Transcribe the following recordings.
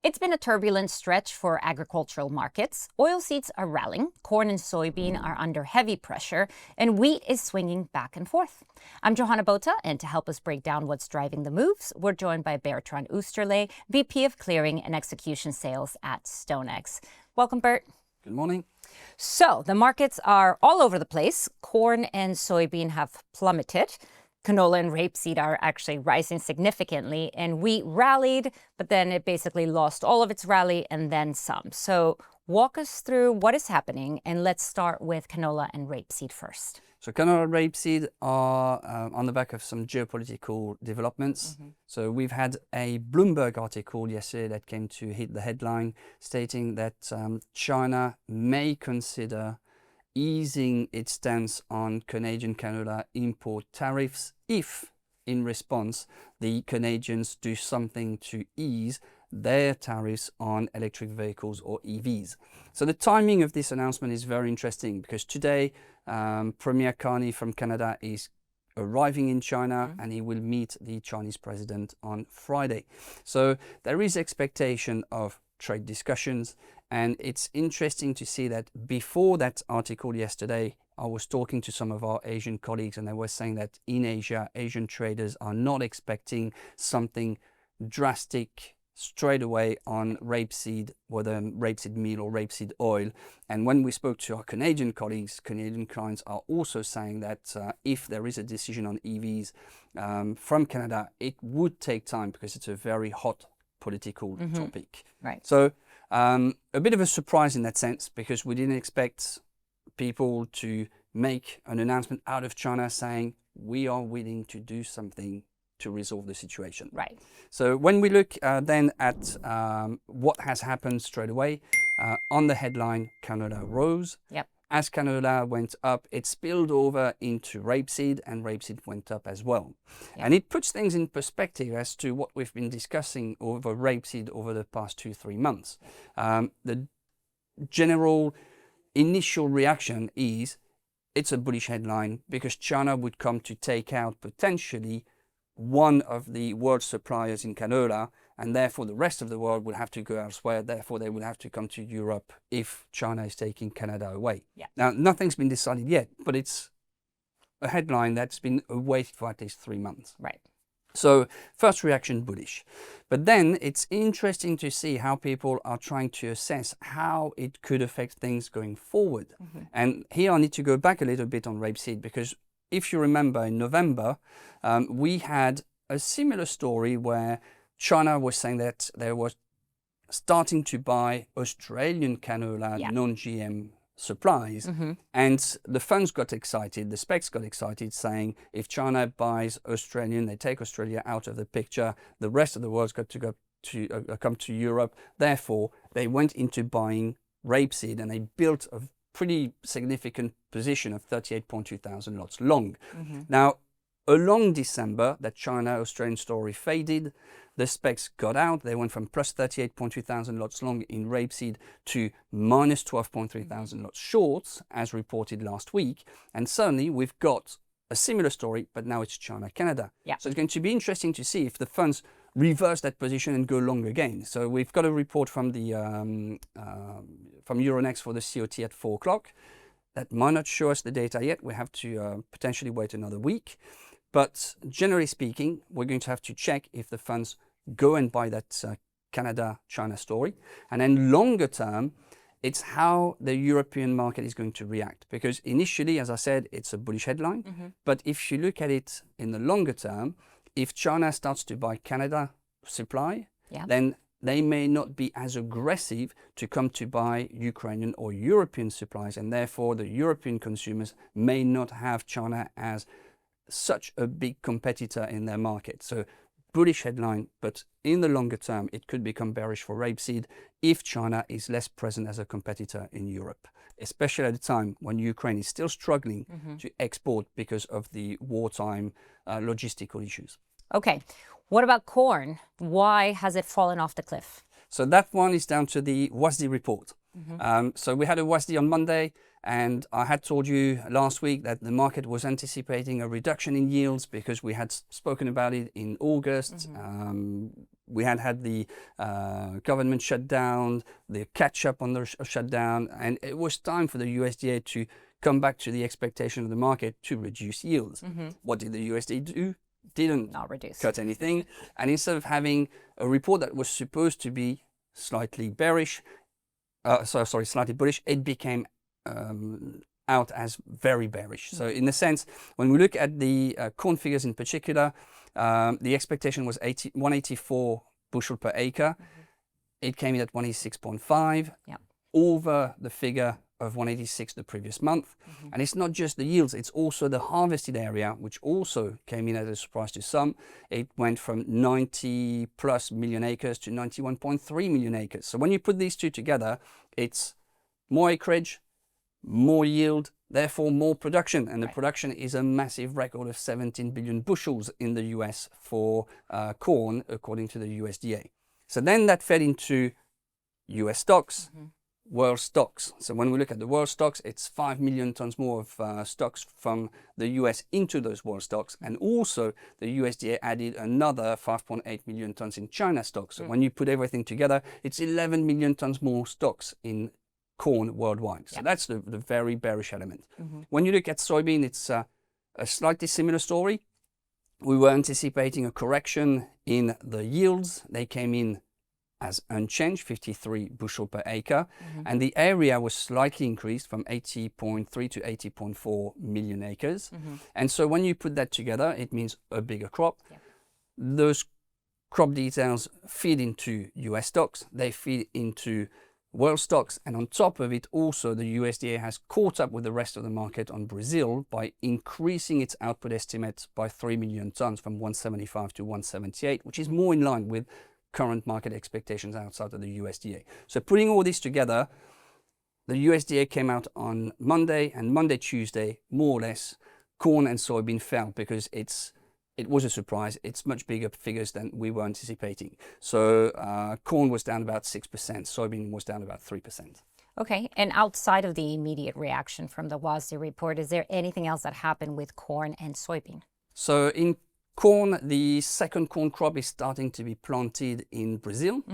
It's been a turbulent stretch for agricultural markets. Oilseeds are rallying, corn and soybean are under heavy pressure, and wheat is swinging back and forth. I'm Johanna Bota, and to help us break down what's driving the moves, we're joined by Bertrand Oesterle, VP of Clearing and Execution Sales at StoneX. Welcome, Bert. Good morning. So the markets are all over the place. Corn and soybean have plummeted. Canola and rapeseed are actually rising significantly, and wheat rallied, but then it basically lost all of its rally and then some. So walk us through what is happening, and let's start with canola and rapeseed first. So canola and rapeseed are on the back of some geopolitical developments. So we've had a Bloomberg article yesterday that came to hit the headline stating that China may consider easing its stance on Canadian canola import tariffs if, in response, the Canadians do something to ease their tariffs on electric vehicles or EVs. So the timing of this announcement is very interesting because today Premier Carney from Canada is arriving in China and he will meet the Chinese president on Friday. So there is expectation of trade discussions, and it's interesting to see that before that article yesterday, I was talking to some of our Asian colleagues and they were saying that in Asia, Asian traders are not expecting something drastic straight away on rapeseed, whether rapeseed meal or rapeseed oil. And when we spoke to our Canadian colleagues, Canadian clients are also saying that if there is a decision on EVs from Canada, it would take time because it's a very hot political topic. Right. So a bit of a surprise in that sense because we didn't expect people to make an announcement out of China saying we are willing to do something to resolve the situation. Right. So when we look then at what has happened straight away, on the headline, canola rose. Yep. As canola went up, it spilled over into rapeseed and rapeseed went up as well. Yep. And it puts things in perspective as to what we've been discussing over rapeseed over the past 2-3 months. The general initial reaction is it's a bullish headline because China would come to take out potentially one of the world suppliers in canola, and therefore the rest of the world would have to go elsewhere. Therefore, they would have to come to Europe if China is taking Canada away. Yeah. Now, nothing's been decided yet, but it's a headline that's been awaited for at least 3 months. Right. So first reaction, bullish. But then it's interesting to see how people are trying to assess how it could affect things going forward. And here I need to go back a little bit on rapeseed because if you remember in November, we had a similar story where China was saying that they were starting to buy Australian canola non-GM supplies, and the funds got excited, the specs got excited, saying if China buys Australian, they take Australia out of the picture, the rest of the world's got to go to come to Europe. Therefore, they went into buying rapeseed and they built a pretty significant position of 38.2 thousand lots long. Now, along December, that China-Australian story faded. The specs got out. They went from plus 38.2 thousand lots long in rapeseed to minus 12.3 thousand lots shorts, as reported last week. And suddenly we've got a similar story, but now it's China-Canada. Yeah. So it's going to be interesting to see if the funds reverse that position and go long again. So we've got a report from the from Euronext for the COT at 4 o'clock. That might not show us the data yet. We have to potentially wait another week. But generally speaking, we're going to have to check if the funds go and buy that Canada-China story. And then longer term, it's how the European market is going to react. Because initially, as I said, it's a bullish headline. But if you look at it in the longer term, if China starts to buy Canada supply, then they may not be as aggressive to come to buy Ukrainian or European supplies. And therefore, the European consumers may not have China as such a big competitor in their market. So bullish headline, but in the longer term, it could become bearish for rapeseed if China is less present as a competitor in Europe, especially at a time when Ukraine is still struggling to export because of the wartime logistical issues. Okay. What about corn? Why has it fallen off the cliff? So that one is down to the WASDE report. So we had a WASDE on Monday, and I had told you last week that the market was anticipating a reduction in yields because we had spoken about it in August. we had the government shutdown, the catch-up on the shutdown, and it was time for the USDA to come back to the expectation of the market to reduce yields. What did the USDA do? Didn't Not reduce. cut anything. And instead of having a report that was supposed to be slightly bearish, slightly bullish, it became out as very bearish. So in a sense, when we look at the corn figures in particular, the expectation was 184 bushel per acre. It came in at 186.5, over the figure of 186 the previous month. And it's not just the yields, it's also the harvested area, which also came in as a surprise to some. It went from 90 plus million acres to 91.3 million acres. So when you put these two together, it's more acreage, more yield, therefore more production. And the production is a massive record of 17 billion bushels in the US for corn, according to the USDA. So then that fed into US stocks, world stocks. So when we look at the world stocks, it's 5 million tons more of stocks from the US into those world stocks. And also the USDA added another 5.8 million tons in China stocks. So when you put everything together, it's 11 million tons more stocks in corn worldwide. So that's the very bearish element. When you look at soybean, it's a slightly similar story. We were anticipating a correction in the yields. They came in as unchanged, 53 bushel per acre, and the area was slightly increased from 80.3 to 80.4 million acres. And so when you put that together, it means a bigger crop. Those crop details feed into US stocks, they feed into world stocks, and on top of it also the USDA has caught up with the rest of the market on Brazil by increasing its output estimates by 3 million tons from 175 to 178, which is more in line with current market expectations outside of the USDA. So putting all this together, the USDA came out on Monday, and Monday, Tuesday, more or less, corn and soybean fell because it was a surprise. It's much bigger figures than we were anticipating. So corn was down about 6%, soybean was down about 3%. Okay, and outside of the immediate reaction from the WASDE report, is there anything else that happened with corn and soybean? So in corn, the second corn crop is starting to be planted in Brazil.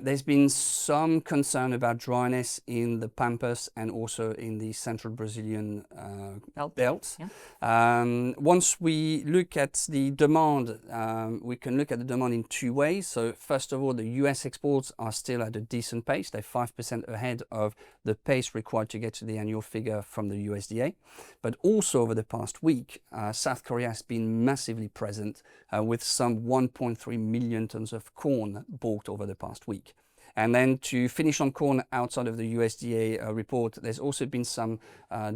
There's been some concern about dryness in the Pampas and also in the central Brazilian belt. Once we look at the demand, we can look at the demand in two ways. So first of all, the US exports are still at a decent pace. They're 5% ahead of the pace required to get to the annual figure from the USDA. But also over the past week, South Korea has been massively present with some 1.3 million tons of corn bought over the past week. And then to finish on corn outside of the USDA report, there's also been some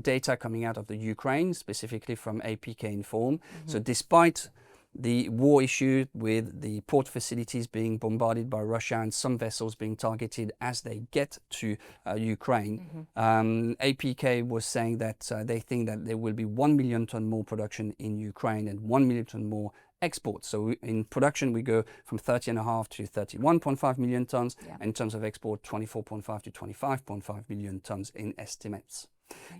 data coming out of the Ukraine, specifically from APK Inform. So despite the war issue with the port facilities being bombarded by Russia and some vessels being targeted as they get to Ukraine, APK was saying that they think that there will be 1 million ton more production in Ukraine and 1 million ton more exports. So in production, we go from 30.5 to 31.5 million tons. And in terms of export, 24.5 to 25.5 million tons in estimates.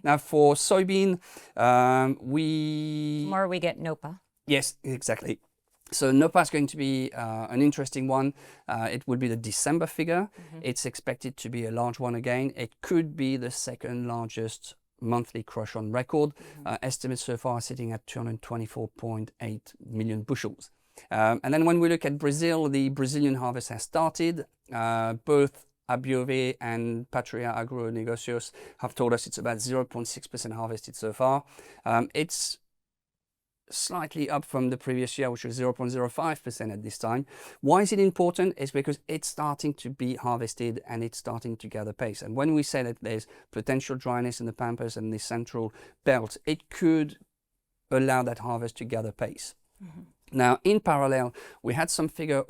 Now for soybean, Tomorrow we get NOPA. Yes, exactly. So NOPA is going to be an interesting one. It will be the December figure. It's expected to be a large one again. It could be the second largest monthly crush on record. Estimates so far are sitting at 224.8 million bushels. And then when we look at Brazil, the Brazilian harvest has started. Both Abiove and Patria Agronegocios have told us it's about 0.6% harvested so far. It's slightly up from the previous year, which was 0.05% at this time. Why is it important? It's because it's starting to be harvested and it's starting to gather pace. And when we say that there's potential dryness in the Pampas and the central belt, it could allow that harvest to gather pace. Now, in parallel, we had some figures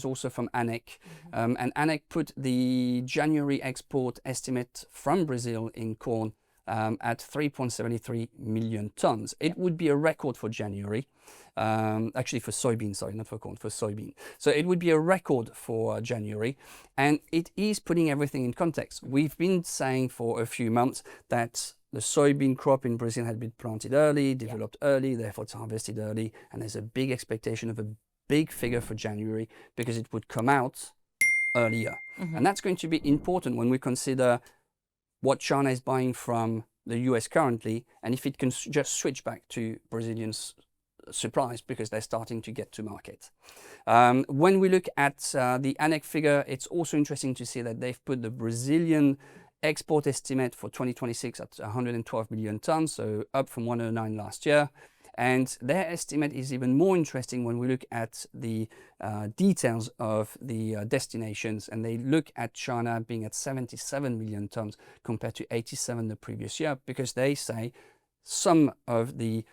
also from ANEC, and ANEC put the January export estimate from Brazil in corn at 3.73 million tons. It would be a record for January, actually for soybean, sorry, not for corn, for soybean. So it would be a record for January, and it is putting everything in context. We've been saying for a few months that the soybean crop in Brazil had been planted early, developed early, therefore it's harvested early, and there's a big expectation of a big figure for January because it would come out earlier. And that's going to be important when we consider what China is buying from the US currently, and if it can just switch back to Brazilian supplies because they're starting to get to market. When we look at the ANEC figure, it's also interesting to see that they've put the Brazilian export estimate for 2026 at 112 million tons, so up from 109 last year. And their estimate is even more interesting when we look at the details of the destinations, and they look at China being at 77 million tons compared to 87 the previous year, because they say some of the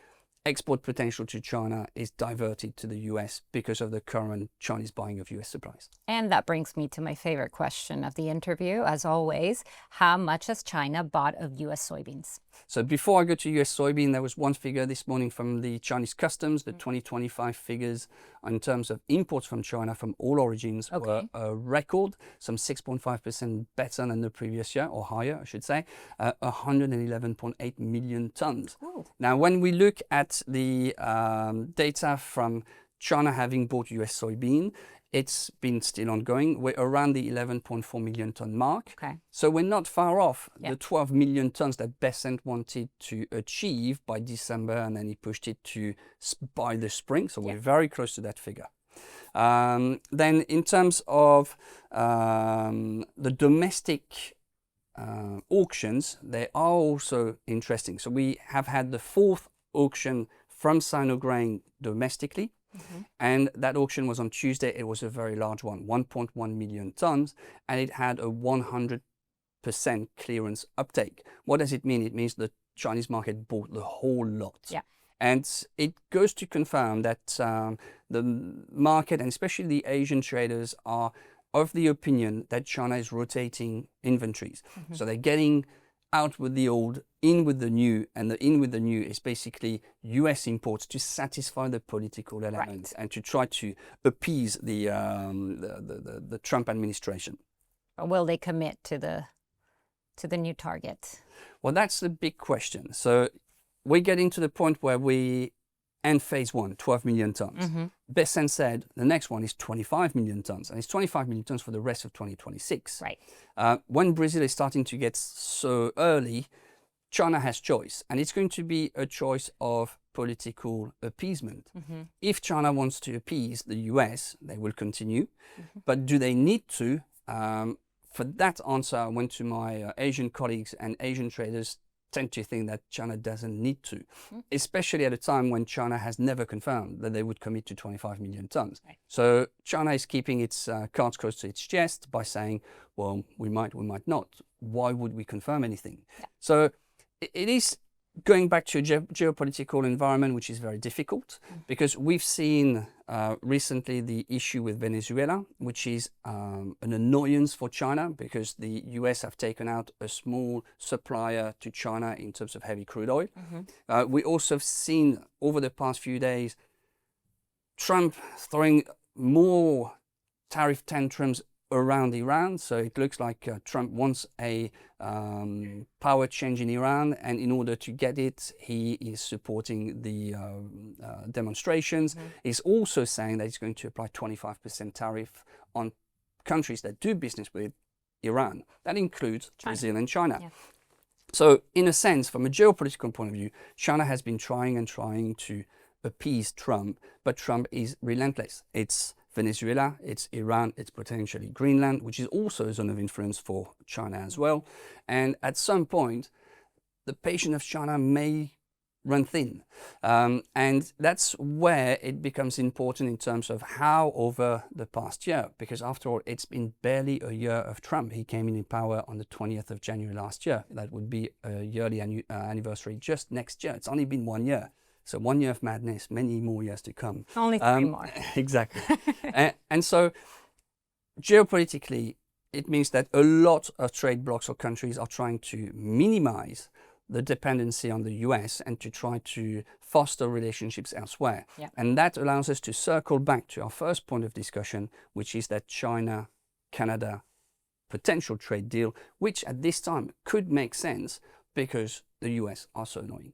export potential to China is diverted to the US because of the current Chinese buying of US supplies. And that brings me to my favorite question of the interview, as always. How much has China bought of US soybeans? So before I go to US soybean, there was one figure this morning from the Chinese customs. The 2025 figures in terms of imports from China from all origins were a record, some 6.5% better than the previous year, or higher, I should say, 111.8 million tons. Ooh. Now, when we look at the data from China having bought US soybean, it's been still ongoing. We're around the 11.4 million ton mark. Okay. So we're not far off the 12 million tons that Besant wanted to achieve by December, and then he pushed it to by the spring. So we're very close to that figure. Then in terms of the domestic auctions, they are also interesting. So we have had the fourth auction from Sinograin domestically. And that auction was on Tuesday. It was a very large one, 1.1 million tons, and it had a 100% clearance uptake. What does it mean? It means the Chinese market bought the whole lot. Yeah. And it goes to confirm that the market, and especially the Asian traders, are of the opinion that China is rotating inventories. So they're getting out with the old, in with the new, and the in with the new is basically US imports to satisfy the political element and to try to appease the Trump administration. Will they commit to the new target? Well, that's the big question. So we're getting to the point where we end phase one, 12 million tons. Besant said the next one is 25 million tons, and it's 25 million tons for the rest of 2026. Right. When Brazil is starting to get so early, China has choice, and it's going to be a choice of political appeasement. If China wants to appease the US, they will continue, but do they need to? For that answer, I went to my Asian colleagues, and Asian traders tend to think that China doesn't need to, especially at a time when China has never confirmed that they would commit to 25 million tons. Right. So China is keeping its cards close to its chest by saying, well, we might not. Why would we confirm anything? Yeah. So it is going back to a geopolitical environment, which is very difficult, because we've seen recently the issue with Venezuela, which is an annoyance for China because the US have taken out a small supplier to China in terms of heavy crude oil. We also have seen over the past few days Trump throwing more tariff tantrums around Iran. So it looks like Trump wants a power change in Iran, and in order to get it, he is supporting the demonstrations. He's also saying that he's going to apply 25% tariff on countries that do business with Iran. That includes Brazil and China. Yeah. So in a sense, from a geopolitical point of view, China has been trying to appease Trump, but Trump is relentless. It's Venezuela, it's Iran, it's potentially Greenland, which is also a zone of influence for China as well. And at some point, the patience of China may run thin. And that's where it becomes important in terms of how over the past year, because after all, it's been barely a year of Trump. He came in power on the 20th of January last year. That would be a yearly anniversary just next year. It's only been 1 year. So 1 year of madness, many more years to come. Only 3 more. Exactly. And so geopolitically, it means that a lot of trade blocs or countries are trying to minimize the dependency on the US and to try to foster relationships elsewhere. Yeah. And that allows us to circle back to our first point of discussion, which is that China-Canada potential trade deal, which at this time could make sense because the US are so annoying.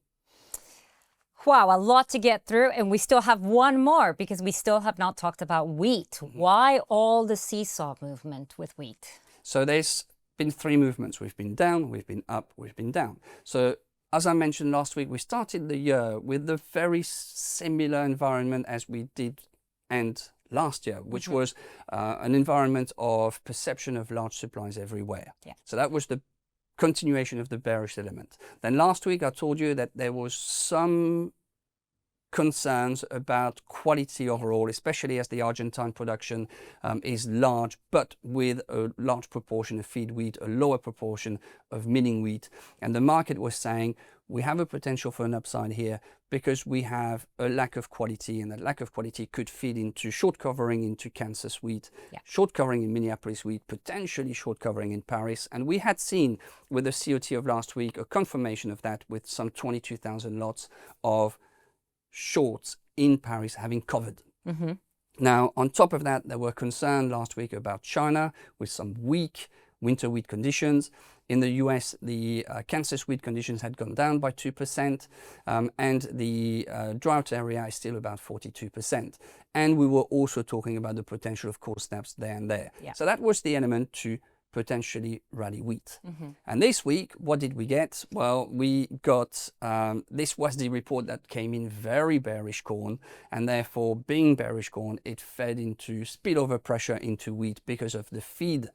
Wow, a lot to get through, and we still have one more because we still have not talked about wheat. Why all the seesaw movement with wheat? So there's been three movements. We've been down, we've been up, we've been down. So as I mentioned last week, we started the year with a very similar environment as we did end last year, which was an environment of perception of large supplies everywhere. Yeah. So that was the continuation of the bearish element. Then last week I told you that there was some concerns about quality overall, especially as the Argentine production is large, but with a large proportion of feed wheat, a lower proportion of milling wheat. And the market was saying, we have a potential for an upside here because we have a lack of quality, and that lack of quality could feed into short covering into Kansas wheat, short covering in Minneapolis wheat, potentially short covering in Paris. And we had seen with the COT of last week a confirmation of that with some 22,000 lots of shorts in Paris having covered. Now, on top of that, there were concerns last week about China with some weak winter wheat conditions. In the US, the Kansas wheat conditions had gone down by 2%, and the drought area is still about 42%. And we were also talking about the potential of cold snaps there and there. So that was the element to potentially rally wheat. And this week, what did we get? Well, we got this WASDE report that came in very bearish corn, and therefore being bearish corn, it fed into spillover pressure into wheat because of the feed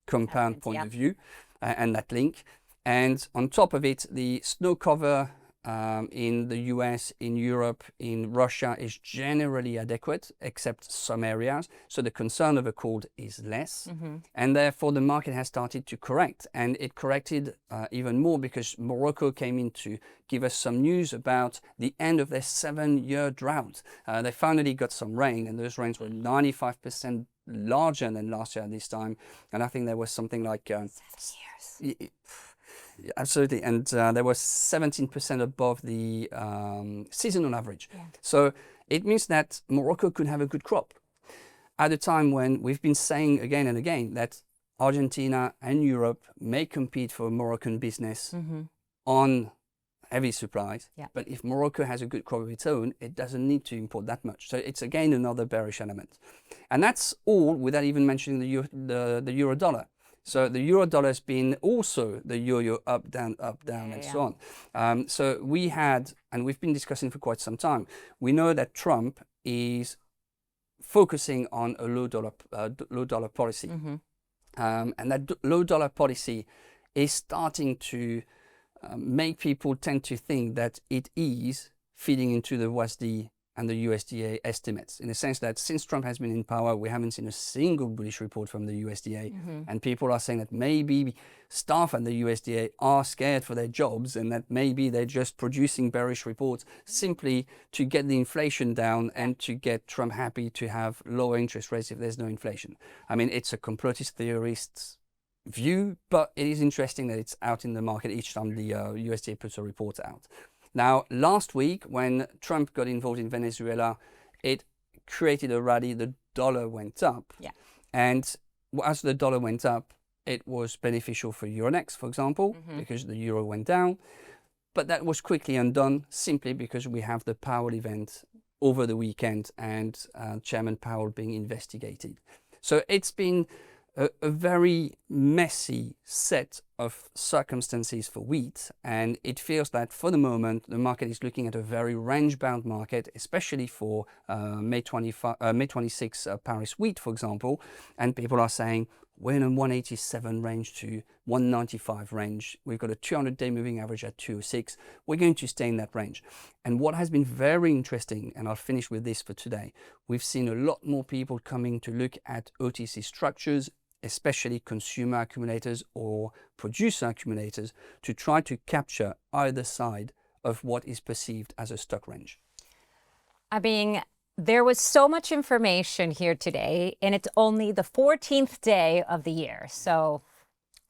compound point of view and that link. And on top of it, the snow cover in the US, in Europe, in Russia is generally adequate, except some areas. So the concern of a cold is less. And therefore the market has started to correct. And it corrected even more because Morocco came in to give us some news about the end of their 7-year drought. They finally got some rain, and those rains were 95% larger than last year at this time. And I think there was something like 7 years. Absolutely, and there was 17% above the seasonal average. So it means that Morocco could have a good crop at a time when we've been saying again and again that Argentina and Europe may compete for Moroccan business on heavy supplies. But if Morocco has a good crop of its own, it doesn't need to import that much. So it's again another bearish element, and that's all without even mentioning the euro dollar. So the euro dollar has been also the yo-yo up, down, and so on. So we had, and we've been discussing for quite some time, we know that Trump is focusing on a low dollar policy. And that low dollar policy is starting to make people tend to think that it is feeding into the WASDE and the USDA estimates, in the sense that since Trump has been in power, we haven't seen a single bullish report from the USDA. And people are saying that maybe staff at the USDA are scared for their jobs, and that maybe they're just producing bearish reports simply to get the inflation down and to get Trump happy to have lower interest rates if there's no inflation. I mean, it's a complotist theorist's view, but it is interesting that it's out in the market each time the USDA puts a report out. Now, last week, when Trump got involved in Venezuela, it created a rally. The dollar went up. And as the dollar went up, it was beneficial for Euronext, for example, because the euro went down. But that was quickly undone simply because we have the Powell event over the weekend and Chairman Powell being investigated. So it's been a very messy set of circumstances for wheat, and it feels that for the moment the market is looking at a very range-bound market, especially for May 26 Paris wheat, for example, and people are saying we're in a 187 range to 195 range. We've got a 200-day moving average at 206. We're going to stay in that range. And what has been very interesting, and I'll finish with this for today, we've seen a lot more people coming to look at OTC structures, especially consumer accumulators or producer accumulators, to try to capture either side of what is perceived as a stock range. I mean, there was so much information here today, and it's only the 14th day of the year. So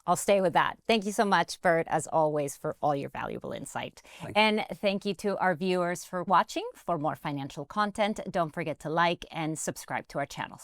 I'll stay with that. Thank you so much, Bert, as always, for all your valuable insight. And thank you to our viewers for watching. For more financial content, don't forget to like and subscribe to our channel.